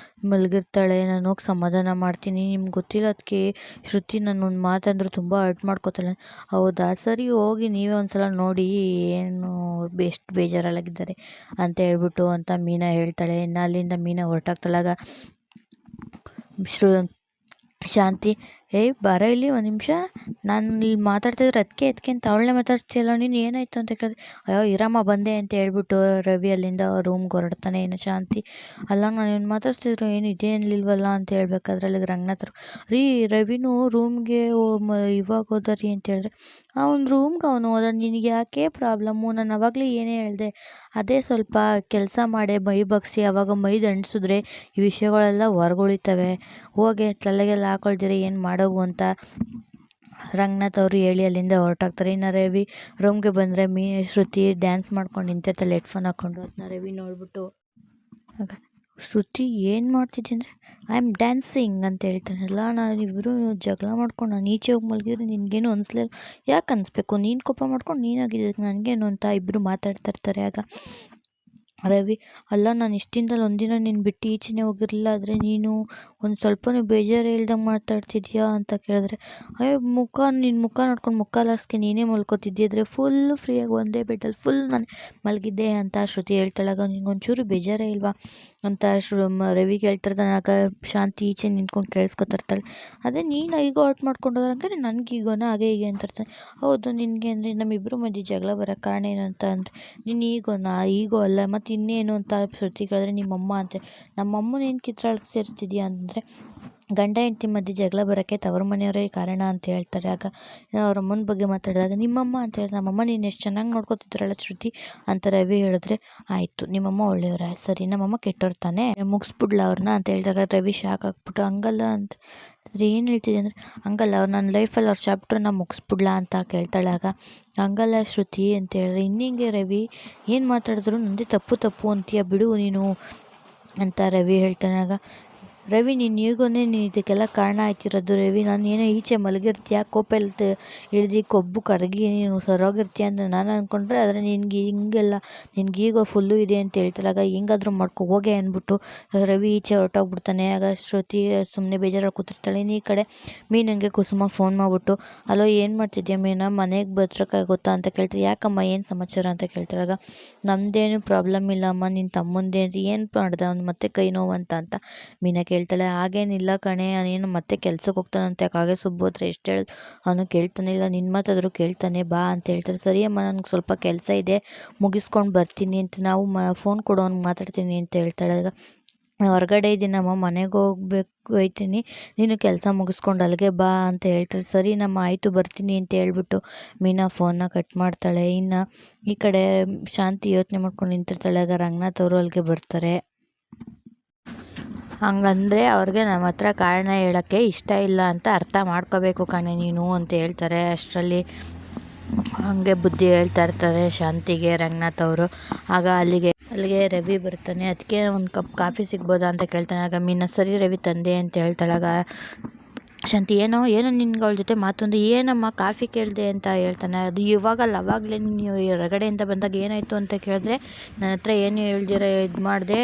ಮಲಗಿರ್ತಾಳೆ, ನಾನು ಹೋಗಿ ಸಮಾಧಾನ ಮಾಡ್ತೀನಿ. ನಿಮ್ಗೆ ಗೊತ್ತಿಲ್ಲ ಅದಕ್ಕೆ ಶ್ರುತಿ ನನ್ನ ಒಂದು ಮಾತಂದ್ರೆ ತುಂಬ ಹರ್ಟ್ ಮಾಡ್ಕೋತಾಳೆ. ಹೌದಾ, ಸರಿ ಹೋಗಿ ನೀವೇ ಒಂದು ಸಲ ನೋಡಿ ಏನು ಎಷ್ಟು ಬೇಜಾರಲ್ಲಾಗಿದ್ದಾರೆ ಅಂತ ಹೇಳ್ಬಿಟ್ಟು ಅಂತ ಮೀನಾ ಹೇಳ್ತಾಳೆ. ಇನ್ನು ಅಲ್ಲಿಂದ ಮೀನಾ ಹೊರಟಾಗ್ತಾಳಾಗ ಶಾಂತಿ, ಏಯ್ ಬರ ಇಲ್ಲಿ ಒಂದು ನಿಮಿಷ, ನಾನು ಇಲ್ಲಿ ಮಾತಾಡ್ತಿದ್ರೆ ಅದಕ್ಕೆ ಅಂತ ಅವಳನ್ನೇ ಮಾತಾಡ್ಸ್ತೀಯಲ್ಲ ನೀನು, ಏನಾಯಿತು ಅಂತ ಕೇಳಿದ್ರೆ, ಅಯ್ಯೋ ಇರಮ್ಮ ಬಂದೆ ಅಂತ ಹೇಳ್ಬಿಟ್ಟು ರವಿ ಅಲ್ಲಿಂದ ರೂಮ್ಗೆ ಹೊರಡ್ತಾನೆ. ಇನ್ನು ಶಾಂತಿ, ಅಲ್ಲ ನಾನು ಏನು ಮಾತಾಡ್ಸ್ತಿದ್ರು ಏನು ಇದೇನಿಲ್ವಲ್ಲ ಅಂತ ಹೇಳ್ಬೇಕಾದ್ರೆ ಅಲ್ಲಿಗೆ ರಂಗನಾಥರು, ರೀ ರವಿನೂ ರೂಮ್ಗೆ ಇವಾಗ ಹೋದ ಅಂತ ಹೇಳಿದ್ರೆ, ಅವ್ನ ರೂಮ್ಗೆ ಅವನು ಹೋದ, ನಿನಗೆ ಯಾಕೆ ಪ್ರಾಬ್ಲಮ್ಮು, ನಾನು ಅವಾಗಲೇ ಏನೇ ಹೇಳಿದೆ, ಅದೇ ಸ್ವಲ್ಪ ಕೆಲಸ ಮಾಡಿ ಮೈ ಬಗ್ಸಿ ಅವಾಗ ಮೈ ದಂಡಿಸಿದ್ರೆ ಈ ವಿಷಯಗಳೆಲ್ಲ ಹೊರಗುಳಿತವೆ, ಹೋಗಿ ತಲೆಗೆಲ್ಲ ಹಾಕೊಳ್ದಿರ ಏನು ಮಾಡೋಗು ಅಂತ ರಂಗನಾಥ್ ಅವರು ಹೇಳಿ ಅಲ್ಲಿಂದ ಹೊರಟಾಗ್ತಾರೆ. ಇನ್ನು ರವಿ ರೂಮ್ಗೆ ಬಂದರೆ ಶ್ರುತಿ ಡ್ಯಾನ್ಸ್ ಮಾಡ್ಕೊಂಡು ನಿಂತಿರ್ತಾಳೆ ಹೆಡ್ಫೋನ್ ಹಾಕ್ಕೊಂಡು. ಅದನ್ನ ರವಿ ನೋಡ್ಬಿಟ್ಟು ಆಗ ಶ್ರುತಿ ಏನು ಮಾಡ್ತಿದ್ದೆ ಅಂದರೆ, ಐ ಆಮ್ ಡ್ಯಾನ್ಸಿಂಗ್ ಅಂತ ಹೇಳ್ತಾನಲ್ಲ. ನಾನು ಇಬ್ಬರು ಜಗಳ ಮಾಡ್ಕೊಂಡು ನಾನು ಈಚೆ ಹೋಗಿ ಮಲಗಿದ್ರೆ ನಿನಗೇನು ಅನಿಸ್ಲಿಲ್ಲ, ಯಾಕೆ ಅನಿಸ್ಬೇಕು, ನೀನು ಕೋಪ ಮಾಡ್ಕೊಂಡು ನೀನಾಗಿದ್ದಕ್ಕೆ ನನಗೇನು ಅಂತ ಇಬ್ಬರು ಮಾತಾಡ್ತಾ ಇರ್ತಾರೆ. ಆಗ ರವಿ, ಅಲ್ಲ ನಾನು ಇಷ್ಟಿಂದಲೂ ಒಂದಿನ ನೀನು ಬಿಟ್ಟು ಈಚೆನೇ ಹೋಗಿರಲಿಲ್ಲ, ಆದರೆ ನೀನು ಒಂದು ಸ್ವಲ್ಪನೂ ಬೇಜಾರೇ ಇಲ್ದಂಗೆ ಮಾತಾಡ್ತಿದ್ಯಾ ಅಂತ ಕೇಳಿದ್ರೆ, ಅಯ್ಯೋ ನಿನ್ನ ಮುಖ ನೋಡ್ಕೊಂಡು ಮುಖ ಲಾಸ್ಗೆ ನೀನೇ ಮಲ್ಕೋತಿದ್ದಿದ್ರೆ ಫುಲ್ಲು ಫ್ರೀಯಾಗಿ ಒಂದೇ ಬೆಡ್ಡಲ್ಲಿ ಫುಲ್ ನಾನು ಮಲಗಿದ್ದೆ ಅಂತ ಶ್ರುತಿ ಹೇಳ್ತಾಳಾಗ, ನಿಂಗೊಂಚೂರು ಬೇಜಾರೇ ಇಲ್ವಾ ಅಂತ ರವಿಗೆ ಹೇಳ್ತಿರ್ತಾನೆ. ಆಗ ಶಾಂತಿ ಈಚೆ ನಿಂತ್ಕೊಂಡು ಕೇಳಿಸ್ಕೊತಿರ್ತಾಳೆ. ಅದೇ ನೀನು ಈಗೋ ಔಟ್ ಮಾಡ್ಕೊಂಡೋದಂಗೆ ನನಗೆ ಈಗೋನ ಹಾಗೆ ಹೀಗೆ ಅಂತಿರ್ತಾನೆ. ಹೌದು, ನಿನಗೆ ಅಂದರೆ ನಮ್ಮಿಬ್ಬರು ಮಧ್ಯೆ ಜಗಳ ಬರೋಕ್ಕೆ ಕಾರಣ ಏನು ಅಂತ ಅಂದರೆ, ನೀನು ಈಗೋ ಅಲ್ಲ ಮತ್ತು ಇನ್ನೇನು ಅಂತ ಶ್ರುತಿ ಕೇಳಿದ್ರೆ, ನಿಮ್ಮಮ್ಮ ಅಂತ, ನಮ್ಮಮ್ಮನ ಏನು ಕಿತ್ರಾಳಕ್ಕೆ ಸೇರಿಸ್ತಿದ್ಯಾ ಅಂತಂದರೆ, ಗಂಡ ಹೆಂಡತಿ ಮಧ್ಯೆ ಜಗಳ ಬರೋಕ್ಕೆ ತವ್ರ ಮನೆಯವರೇ ಕಾರಣ ಅಂತ ಹೇಳ್ತಾರೆ. ಆಗ ಅವ್ರ ಅಮ್ಮನ ಬಗ್ಗೆ ಮಾತಾಡಿದಾಗ ನಿಮ್ಮಮ್ಮ ಅಂತ ಹೇಳಿ, ನಮ್ಮಮ್ಮ ನೀನು ಎಷ್ಟು ಚೆನ್ನಾಗಿ ನೋಡ್ಕೊತಿದ್ರಲ್ಲ ಶ್ರುತಿ ಅಂತ ರವಿ ಹೇಳಿದ್ರೆ, ಆಯಿತು ನಿಮ್ಮಮ್ಮ ಒಳ್ಳೆಯವರ, ಸರಿ ನಮ್ಮಮ್ಮ ಕೆಟ್ಟವ್ರು ತಾನೇ, ಮುಗಿಸ್ಬಿಡ್ಲ ಅವ್ರನ್ನ ಅಂತ ಹೇಳಿದಾಗ ರವಿ ಶಾಕ್ ಆಗ್ಬಿಟ್ರು. ಹಂಗಲ್ಲ ಅಂತ ಏನು ಹೇಳ್ತಿದ್ದೆ ಅಂದರೆ, ಹಂಗಲ್ಲ ಅವ್ರು ನನ್ನ ಲೈಫಲ್ಲಿ ಅವ್ರ ಚಾಪ್ಟ್ರನ್ನ ಮುಗಿಸ್ಬಿಡ್ಲಾ ಅಂತ ಕೇಳ್ತಾಳೆ. ಆಗ ಹಂಗಲ್ಲ ಶ್ರುತಿ ಅಂತ ಹೇಳಿದ್ರೆ, ಇನ್ನಿಂಗೆ ರವಿ ಏನು ಮಾತಾಡಿದ್ರು ನಂದೇ ತಪ್ಪು ಅಂತೀಯ ಬಿಡು ನೀನು ಅಂತ ರವಿ ಹೇಳ್ತಾನೆ. ಆಗ ರವಿ, ನೀನು ಈಗೋನೇ ನೀನು ಇದಕ್ಕೆಲ್ಲ ಕಾರಣ ಆಯ್ತಿರೋದು ರವಿ, ನಾನು ಏನೋ ಈಚೆ ಮಲಗಿರ್ತೀಯ ಕೋಪ ಇಳ್ದು ಕೊಬ್ಬು ಕರಗಿ ನೀನು ಸರೋಗಿರ್ತೀಯ ಅಂತ ನಾನು ಅಂದ್ಕೊಂಡ್ರೆ, ಆದರೆ ನಿನಗೆ ಹಿಂಗೆಲ್ಲ ನಿನ್ಗೆ ಈಗೋ ಫುಲ್ಲು ಇದೆ ಅಂತ ಹೇಳ್ತಾರಾಗ ಹೆಂಗಾದ್ರೂ ಹೋಗೆ ಅಂದ್ಬಿಟ್ಟು ರವಿ ಈಚೆ ಹೊರಟೋಗ್ಬಿಡ್ತಾನೆ. ಆಗ ಶ್ರುತಿ ಸುಮ್ಮನೆ ಬೇಜಾರಾಗಿ ಕೂತಿರ್ತಾಳೆ. ಈ ಕಡೆ ಮೀನಂಗೆ ಕುಸುಮ ಫೋನ್ ಮಾಡಿಬಿಟ್ಟು, ಅಲೋ ಏನು ಮಾಡ್ತಿದ್ಯಾ ಮೀನಾ, ಮನೆಗೆ ಗೊತ್ತಾ ಅಂತ ಕೇಳ್ತಾರೆ. ಯಾಕಮ್ಮ ಏನು ಸಮಾಚಾರ ಅಂತ ಕೇಳ್ತಾರಾಗ, ನಮ್ಮದೇನು ಪ್ರಾಬ್ಲಮ್ ಇಲ್ಲಮ್ಮ, ನಿನ್ನ ತಮ್ಮಂದೇ ಏನು ಮಾಡ್ದೆ ಅವ್ನು ಮತ್ತೆ ಕೈ ನೋವು ಅಂತ ಮೀನಾ ಕೇಳ್ತಾಳೆ. ಹಾಗೇನಿಲ್ಲ ಕಣೆ, ಅವನೇನು ಮತ್ತೆ ಕೆಲ್ಸಕ್ಕೆ ಹೋಗ್ತಾನಂತೆ, ಕಾಗೆ ಸುಬ್ಬು ಹತ್ರ ಎಷ್ಟು ಹೇಳಿ ಅವನು ಕೇಳ್ತಾನೆ ಇಲ್ಲ, ನಿನ್ನ ಮಾತಾದರೂ ಕೇಳ್ತಾನೆ ಬಾ ಅಂತ ಹೇಳ್ತಾರೆ. ಸರಿಯಮ್ಮ ನನಗೆ ಸ್ವಲ್ಪ ಕೆಲಸ ಇದೆ ಮುಗಿಸ್ಕೊಂಡು ಬರ್ತೀನಿ ಅಂತ, ನಾವು ಫೋನ್ ಕೊಡು ಅವ್ನಿಗೆ ಮಾತಾಡ್ತೀನಿ ಅಂತ ಹೇಳ್ತಾಳೆ. ಆಗ ಹೊರಗಡೆ ಇದ್ದೀನಮ್ಮ, ಮನೆಗೆ ಹೋಗ್ತೀನಿ, ನೀನು ಕೆಲಸ ಮುಗಿಸ್ಕೊಂಡು ಅಲ್ಲಿಗೆ ಬಾ ಅಂತ ಹೇಳ್ತಾರೆ. ಸರಿ ನಮ್ಮ ಆಯಿತು ಬರ್ತೀನಿ ಅಂತ ಹೇಳ್ಬಿಟ್ಟು ಮೀನಾ ಫೋನ್ನ ಕಟ್ ಮಾಡ್ತಾಳೆ. ಇನ್ನು ಈ ಕಡೆ ಶಾಂತಿ ಯೋಚನೆ ಮಾಡ್ಕೊಂಡು ನಿಂತಿರ್ತಾಳೆ. ಆಗ ರಂಗನಾಥ್ ಅವರು ಅಲ್ಲಿಗೆ ಬರ್ತಾರೆ. ಹಂಗಂದರೆ ಅವ್ರಿಗೆ ನಮ್ಮ ಹತ್ರ ಕಾರಣ ಹೇಳೋಕ್ಕೆ ಇಷ್ಟ ಇಲ್ಲ ಅಂತ ಅರ್ಥ ಮಾಡ್ಕೋಬೇಕು ಕಣೆ ನೀನು ಅಂತ ಹೇಳ್ತಾರೆ. ಅಷ್ಟರಲ್ಲಿ ಹಾಗೆ ಬುದ್ಧಿ ಹೇಳ್ತಾ ಇರ್ತಾರೆ ಶಾಂತಿಗೆ ರಂಗನಾಥ್ ಅವರು. ಆಗ ಅಲ್ಲಿಗೆ ರವಿ ಬರ್ತಾನೆ. ಅದಕ್ಕೆ ಒಂದು ಕಪ್ ಕಾಫಿ ಸಿಗ್ಬೋದಾ ಅಂತ ಕೇಳ್ತಾನೆ. ಆಗ ಮೀನಾ, ಸರಿ ರವಿ ತಂದೆ ಅಂತ ಹೇಳ್ತಾಳಾಗ ಶಾಂತಿ, ಏನೋ ನಿನ್ಗೆ ಅವಳ ಜೊತೆ ಮಾತೊಂದು, ಏನಮ್ಮ ಕಾಫಿ ಕೇಳಿದೆ ಅಂತ ಹೇಳ್ತಾನೆ. ಅದು ಇವಾಗಲ್ಲ ಅವಾಗಲೇ ನೀವು ಹೊರಗಡೆಯಿಂದ ಬಂದಾಗ ಏನಾಯಿತು ಅಂತ ಕೇಳಿದ್ರೆ, ನನ್ನ ಹತ್ರ ಏನು ಹೇಳ್ದಿರ ಇದು ಮಾಡಿದೆ,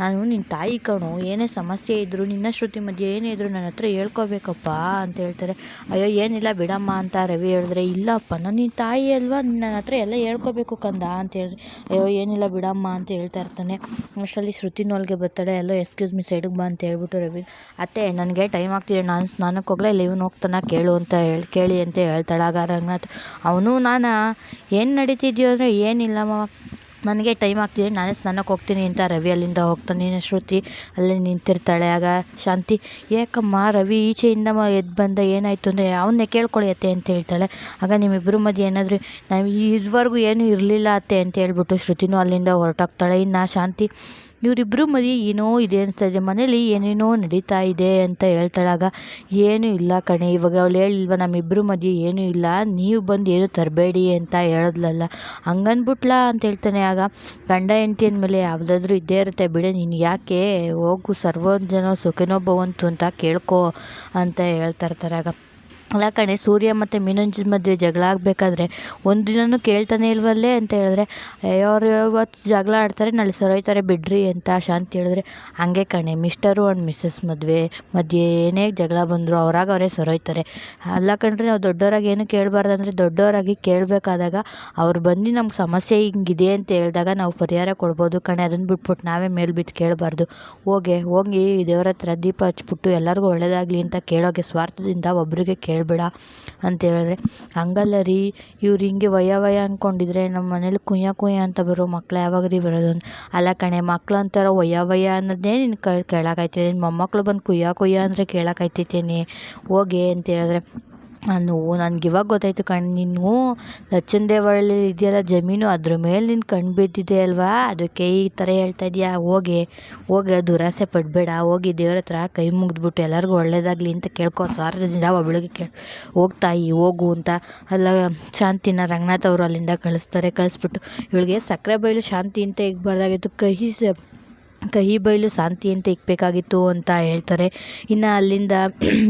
ನಾನು ನಿನ್ನ ತಾಯಿ ಕಣು, ಏನೇ ಸಮಸ್ಯೆ ಇದ್ದರೂ ನಿನ್ನ ಶ್ರುತಿ ಮಧ್ಯೆ ಏನೇ ಇದ್ದರೂ ನನ್ನ ಹತ್ರ ಹೇಳ್ಕೊಬೇಕಪ್ಪ ಅಂತ ಹೇಳ್ತಾರೆ. ಅಯ್ಯೋ ಏನಿಲ್ಲ ಬಿಡಮ್ಮ ಅಂತ ರವಿ ಹೇಳಿದ್ರೆ, ಇಲ್ಲಪ್ಪ ನಾನು ನಿನ್ನ ತಾಯಿ ಅಲ್ವಾ, ನನ್ನ ಹತ್ರ ಎಲ್ಲ ಹೇಳ್ಕೊಬೇಕು ಕಂದ ಅಂತ ಹೇಳಿದ್ರೆ, ಅಯ್ಯೋ ಏನಿಲ್ಲ ಬಿಡಮ್ಮ ಅಂತ ಹೇಳ್ತಾ ಇರ್ತಾನೆ. ಅಷ್ಟರಲ್ಲಿ ಶ್ರುತಿನೊಳಗೆ ಬರ್ತಾಳೆ. ಎಲ್ಲೋ ಎಕ್ಸ್ಕ್ಯೂಸ್ ಮೀ ಸೈಡಿಗೆ ಬಾ ಅಂತ ಹೇಳ್ಬಿಟ್ಟು ರವಿ, ಅತ್ತೆ ನನಗೆ ಟೈಮ್ ಆಗ್ತಿದೆ, ನಾನು ಸ್ನಾನಕ್ಕೆ ಹೋಗಲೇ ಇಲ್ಲ, ಇವನು ಹೋಗ್ತಾನ ಕೇಳು ಅಂತ ಕೇಳಿ ಅಂತ ಹೇಳ್ತಾಳೆ. ಆಗ ರಂಗನಾಥ್, ಅವನು ನಾನು ಏನು ನಡೀತಿದ್ಯೋ ಅಂದರೆ, ಏನಿಲ್ಲಮ್ಮ ನನಗೆ ಟೈಮ್ ಆಗ್ತಿದೆ, ನಾನೇ ಸ್ನಾನಕ್ಕೆ ಹೋಗ್ತೀನಿ ಅಂತ ರವಿ ಅಲ್ಲಿಂದ ಹೋಗ್ತಾನೆ. ಶ್ರುತಿ ಅಲ್ಲೇ ನಿಂತಿರ್ತಾಳೆ. ಆಗ ಶಾಂತಿ, ಏಕಮ್ಮ ರವಿ ಈಚೆಯಿಂದ ಎದ್ದು ಬಂದ, ಏನಾಯಿತು ಅಂದರೆ ಅವನ್ನೇ ಕೇಳ್ಕೊಳ್ಳಿ ಅತ್ತೆ ಅಂತ ಹೇಳ್ತಾಳೆ. ಆಗ ನಿಮ್ಮಿಬ್ಬರು ಮಧ್ಯೆ ಏನಾದರೂ ನಾವು ಇದುವರೆಗೂ ಏನೂ ಇರಲಿಲ್ಲ ಅತ್ತೆ ಅಂತ ಹೇಳ್ಬಿಟ್ಟು ಶ್ರುತಿನೂ ಅಲ್ಲಿಂದ ಹೊರಟೋಗ್ತಾಳೆ. ಇನ್ನು ಶಾಂತಿ, ಇವರಿಬ್ಬರು ಮಧ್ಯೆ ಏನೋ ಇದೆ ಅನಿಸ್ತಾ ಇದೆ, ಮನೇಲಿ ಏನೇನೋ ನಡೀತಾ ಇದೆ ಅಂತ ಹೇಳ್ತಾಳಾಗ, ಏನೂ ಇಲ್ಲ ಕಣೆ, ಇವಾಗ ಅವಳು ಹೇಳಿಲ್ವ ನಮ್ಮಿಬ್ಬರು ಮಧ್ಯೆ ಏನೂ ಇಲ್ಲ, ನೀವು ಬಂದು ಏನೂ ತರಬೇಡಿ ಅಂತ ಹೇಳಿದ್ಲಲ್ಲ, ಹಂಗನ್ಬಿಟ್ಲಾ ಅಂತ ಹೇಳ್ತಾನೆ. ಆಗ ಗಂಡ ಹೆಂಡತಿ ಅಂದಮೇಲೆ ಯಾವುದಾದ್ರೂ ಇದ್ದೇ ಇರುತ್ತೆ ಬಿಡೆ, ನೀನು ಯಾಕೆ, ಹೋಗು ಸರ್ವಜನ ಸುಖಿನೋ ಭವಂತು ಅಂತ ಕೇಳ್ಕೊ ಅಂತ ಹೇಳ್ತಾ ಇರ್ತಾರೆ. ಆಗ ಅಲ್ಲ ಕಣೆ, ಸೂರ್ಯ ಮತ್ತು ಮೀನಂಜನ ಮದುವೆ ಜಗಳ ಆಗಬೇಕಾದ್ರೆ ಒಂದು ದಿನವೂ ಕೇಳ್ತಾನೆ ಇಲ್ವಲ್ಲೇ ಅಂತ ಹೇಳಿದ್ರೆ, ಅವ್ರು ಇವತ್ತು ಜಗಳ ಆಡ್ತಾರೆ, ನಾಳೆ ಸರೋಯ್ತಾರೆ ಬಿಡ್ರಿ ಅಂತ ಶಾಂತಿ ಹೇಳಿದ್ರೆ, ಹಾಗೆ ಕಣೆ, ಮಿಸ್ಟರು ಆ್ಯಂಡ್ ಮಿಸ್ಸಸ್ ಮಧ್ಯೆ ಏನೇ ಜಗಳ ಬಂದರು ಅವರಾಗ ಅವರೇ ಸರೋಯ್ತಾರೆ. ಅಲ್ಲ ಕಣ್ರಿ, ನಾವು ದೊಡ್ಡವರಾಗಿ ಏನು ಕೇಳಬಾರ್ದಂದ್ರೆ, ದೊಡ್ಡವರಾಗಿ ಕೇಳಬೇಕಾದಾಗ ಅವ್ರು ಬಂದು ನಮ್ಗೆ ಸಮಸ್ಯೆ ಹಿಂಗಿದೆ ಅಂತ ಹೇಳಿದಾಗ ನಾವು ಪರಿಹಾರ ಕೊಡ್ಬೋದು ಕಣೆ, ಅದನ್ನು ಬಿಟ್ಬಿಟ್ಟು ನಾವೇ ಮೇಲೆ ಬಿದ್ದು ಕೇಳಬಾರ್ದು. ಹೋಗಿ ದೇವ್ರ ಹತ್ರ ದೀಪ ಹಚ್ಬಿಟ್ಟು ಎಲ್ಲರಿಗೂ ಒಳ್ಳೇದಾಗಲಿ ಅಂತ ಕೇಳೋಗೆ, ಸ್ವಾರ್ಥದಿಂದ ಒಬ್ರಿಗೆ ಕೇಳಬೇಡ ಅಂತ ಹೇಳಿದ್ರೆ, ಹಂಗಲ್ಲ ರೀ, ಇವ್ರು ಹಿಂಗೆ ವಯ ಅಂದ್ಕೊಂಡಿದ್ರೆ ನಮ್ಮ ಮನೇಲಿ ಕುಯ್ಯ ಅಂತ ಬರೋ ಮಕ್ಳು ಯಾವಾಗ ರೀ ಬರೋದು? ಅಲ್ಲ ಕಣೆ, ಮಕ್ಳು ಅಂತಾರ ವಯ ಅನ್ನೋದೇ ನಿನ್ನ ಕೇಳೋಕ್ಕಾಯ್ತದೆ, ನಿನ್ನ ಮೊಮ್ಮಕ್ಳು ಬಂದು ಕುಯ್ಯ ಅಂದರೆ ಕೇಳೋಕ್ಕಾಯ್ತೈತೇನೆ, ಹೋಗಿ ಅಂತ ಹೇಳಿದ್ರೆ, ನನಗೆ ಇವಾಗ ಗೊತ್ತಾಯ್ತು ನೀನು ಲಚ್ಚಂದೇವಳ್ಳಿ ಇದೆಯಲ್ಲ ಜಮೀನು, ಅದ್ರ ಮೇಲೆ ನಿನ್ನ ಕಣ್ಣು ಬಿದ್ದಿದೆ ಅಲ್ವಾ, ಅದಕ್ಕೆ ಈ ಥರ ಹೇಳ್ತಾ ಇದೆಯಾ? ಹೋಗಿ ದುರಾಸೆ ಪಡಬೇಡ, ಹೋಗಿ ದೇವ್ರ ಹತ್ರ ಕೈ ಮುಗಿದ್ಬಿಟ್ಟು ಎಲ್ಲರಿಗೂ ಒಳ್ಳೇದಾಗಲಿ ಅಂತ ಕೇಳ್ಕೊ, ಸ್ವಾರ್ಥದಿಂದ ಒಬ್ಳಿಗೆ ಹೋಗ್ತಾಯಿ ಹೋಗು ಅಂತ. ಅಲ್ಲ ಶಾಂತಿನ ರಂಗನಾಥ್ ಅವರು ಅಲ್ಲಿಂದ ಕಳಿಸ್ಬಿಟ್ಟು, ಇವಳಿಗೆ ಸಕ್ಕರೆ ಬೈಲು ಶಾಂತಿ ಅಂತ ಇಕ್ಬಾರ್ದಾಗಿತ್ತು, ಕಹಿ ಬೈಲು ಶಾಂತಿ ಅಂತ ಇಕ್ಬೇಕಾಗಿತ್ತು ಅಂತ ಹೇಳ್ತಾರೆ. ಇನ್ನು ಅಲ್ಲಿಂದ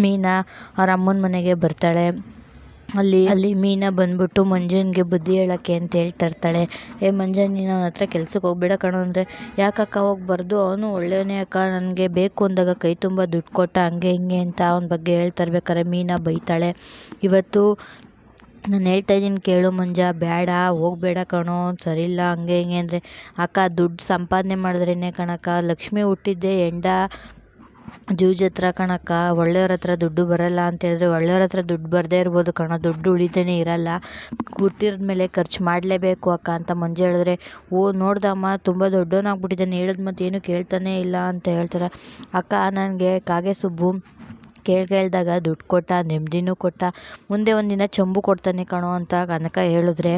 ಮೀನಾ ಅವ್ರ ಅಮ್ಮನ ಮನೆಗೆ ಬರ್ತಾಳೆ. ಅಲ್ಲಿ ಮೀನಾ ಬಂದ್ಬಿಟ್ಟು ಮಂಜನ್ಗೆ ಬುದ್ಧಿ ಹೇಳೋಕ್ಕೆ ಅಂತ ಹೇಳ್ತಾ ಇರ್ತಾಳೆ. ಮಂಜನ್, ನೀನು ಅವನ ಹತ್ರ ಕೆಲ್ಸಕ್ಕೆ ಹೋಗ್ಬೇಡ ಕಣೋ ಅಂದರೆ, ಯಾಕಕ್ಕ ಹೋಗ್ಬಾರ್ದು, ಅವನು ಒಳ್ಳೆಯವನೇ ಅಕ್ಕ, ನನಗೆ ಬೇಕು ಅಂದಾಗ ಕೈ ತುಂಬ ದುಡ್ಡು ಕೊಟ್ಟ, ಹಂಗೆ ಹಿಂಗೆ ಅಂತ ಅವನ ಬಗ್ಗೆ ಹೇಳ್ತಾ ಇರ್ಬೇಕಾರೆ ಮೀನಾ ಬೈತಾಳೆ. ಇವತ್ತು ನಾನು ಹೇಳ್ತಾ ಇದ್ದೀನಿ ಕೇಳು ಮಂಜ, ಬೇಡ ಹೋಗಬೇಡ ಕಣೋ, ಸರಿ ಇಲ್ಲ ಹಂಗೆ ಹಿಂಗೆ ಅಂದರೆ, ಅಕ್ಕ ದುಡ್ಡು ಸಂಪಾದನೆ ಮಾಡಿದ್ರೇ ಕಣಕ್ಕ, ಲಕ್ಷ್ಮಿ ಹುಟ್ಟಿದ್ದೆ ಜೂಜ್ ಹತ್ರ ಕಣಕ್ಕ, ಒಳ್ಳೆಯವ್ರ ಹತ್ರ ದುಡ್ಡು ಬರಲ್ಲ ಅಂತ ಹೇಳಿದ್ರೆ, ಒಳ್ಳೆಯವ್ರ ಹತ್ರ ದುಡ್ಡು ಬರದೇ ಇರ್ಬೋದು ಕಣೋ, ದುಡ್ಡು ಉಳಿತಾನೆ ಇರಲ್ಲ, ಹುಟ್ಟಿದ ಮೇಲೆ ಖರ್ಚು ಮಾಡಲೇಬೇಕು ಅಕ್ಕ ಅಂತ ಮಂಜು ಹೇಳಿದ್ರೆ, ನೋಡ್ದಮ್ಮ ತುಂಬ ದೊಡ್ಡವನಾಗ್ಬಿಟ್ಟಿದ್ದಾನೆ, ಹೇಳಿದ ಮತ್ತೆ ಏನು ಕೇಳ್ತಾನೆ ಇಲ್ಲ ಅಂತ ಹೇಳ್ತಾರೆ. ಅಕ್ಕ, ನನಗೆ ಕಾಗೆ ಸುಬ್ಬು ಕೇಳ್ದಾಗ ದುಡ್ಡು ಕೊಟ್ಟ, ನೆಮ್ಮದಿನೂ ಕೊಟ್ಟ, ಮುಂದೆ ಒಂದಿನ ಚಂಬು ಕೊಡ್ತಾನೆ ಕಣೋ ಅಂತ ಕನಕ ಹೇಳಿದ್ರೆ,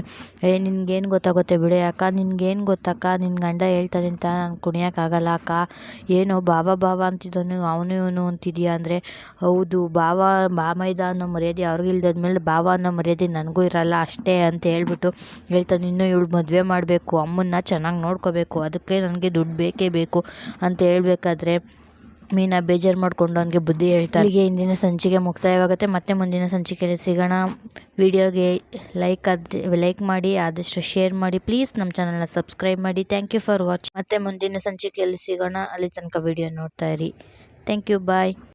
ನಿನ್ಗೇನು ಗೊತ್ತಾಗುತ್ತೆ ಬಿಡಿ ಅಕ್ಕ, ನಿನ್ಗೇನು ಗೊತ್ತಕ್ಕ, ನಿನ್ನ ಗಂಡ ಹೇಳ್ತಾನೆ ಅಂತ ನಾನು ಕುಣಿಯೋಕ್ಕಾಗಲ್ಲ ಅಕ್ಕ, ಏನೋ ಬಾವ ಅಂತಿದ್ದಾನೆ, ಅವನು ಇವನು ಅಂತಿದ್ಯಾ ಅಂದರೆ, ಹೌದು ಬಾಮೈದ ಅನ್ನೋ ಮರ್ಯಾದೆ ಅವ್ರಿಗೆ ಇಲ್ದಾದ್ಮೇಲೆ ಬಾವ ಅನ್ನೋ ಮರ್ಯಾದೆ ನನಗೂ ಇರಲ್ಲ ಅಷ್ಟೇ ಅಂತ ಹೇಳ್ಬಿಟ್ಟು ಹೇಳ್ತಾನೆ. ಇನ್ನು ಇವಳು ಮದುವೆ ಮಾಡಬೇಕು, ಅಮ್ಮನ್ನ ಚೆನ್ನಾಗಿ ನೋಡ್ಕೋಬೇಕು, ಅದಕ್ಕೆ ನನಗೆ ದುಡ್ಡು ಬೇಕೇ ಬೇಕು ಅಂತ ಹೇಳ್ಬೇಕಾದ್ರೆ ಮೀನಾ ಬೇಜಾರು ಮಾಡಿಕೊಂಡು ಅವನಿಗೆ ಬುದ್ಧಿ ಹೇಳ್ತಾಳೆ. ಹೀಗೆ ಇಂದಿನ ಸಂಚಿಕೆ ಮುಕ್ತಾಯವಾಗುತ್ತೆ. ಮತ್ತೆ ಮುಂದಿನ ಸಂಚಿಕೆಯಲ್ಲಿ ಸಿಗೋಣ. ವಿಡಿಯೋಗೆ ಲೈಕ್ ಮಾಡಿ, ಆದಷ್ಟು ಶೇರ್ ಮಾಡಿ, ಪ್ಲೀಸ್ ನಮ್ಮ ಚಾನಲ್ನ ಸಬ್ಸ್ಕ್ರೈಬ್ ಮಾಡಿ. Thank you for watching. ಮತ್ತೆ ಮುಂದಿನ ಸಂಚಿಕೆಯಲ್ಲಿ ಸಿಗೋಣ. ಅಲ್ಲಿ ತನಕ ವಿಡಿಯೋ ನೋಡ್ತಾ ಇರಿ. Thank you, bye.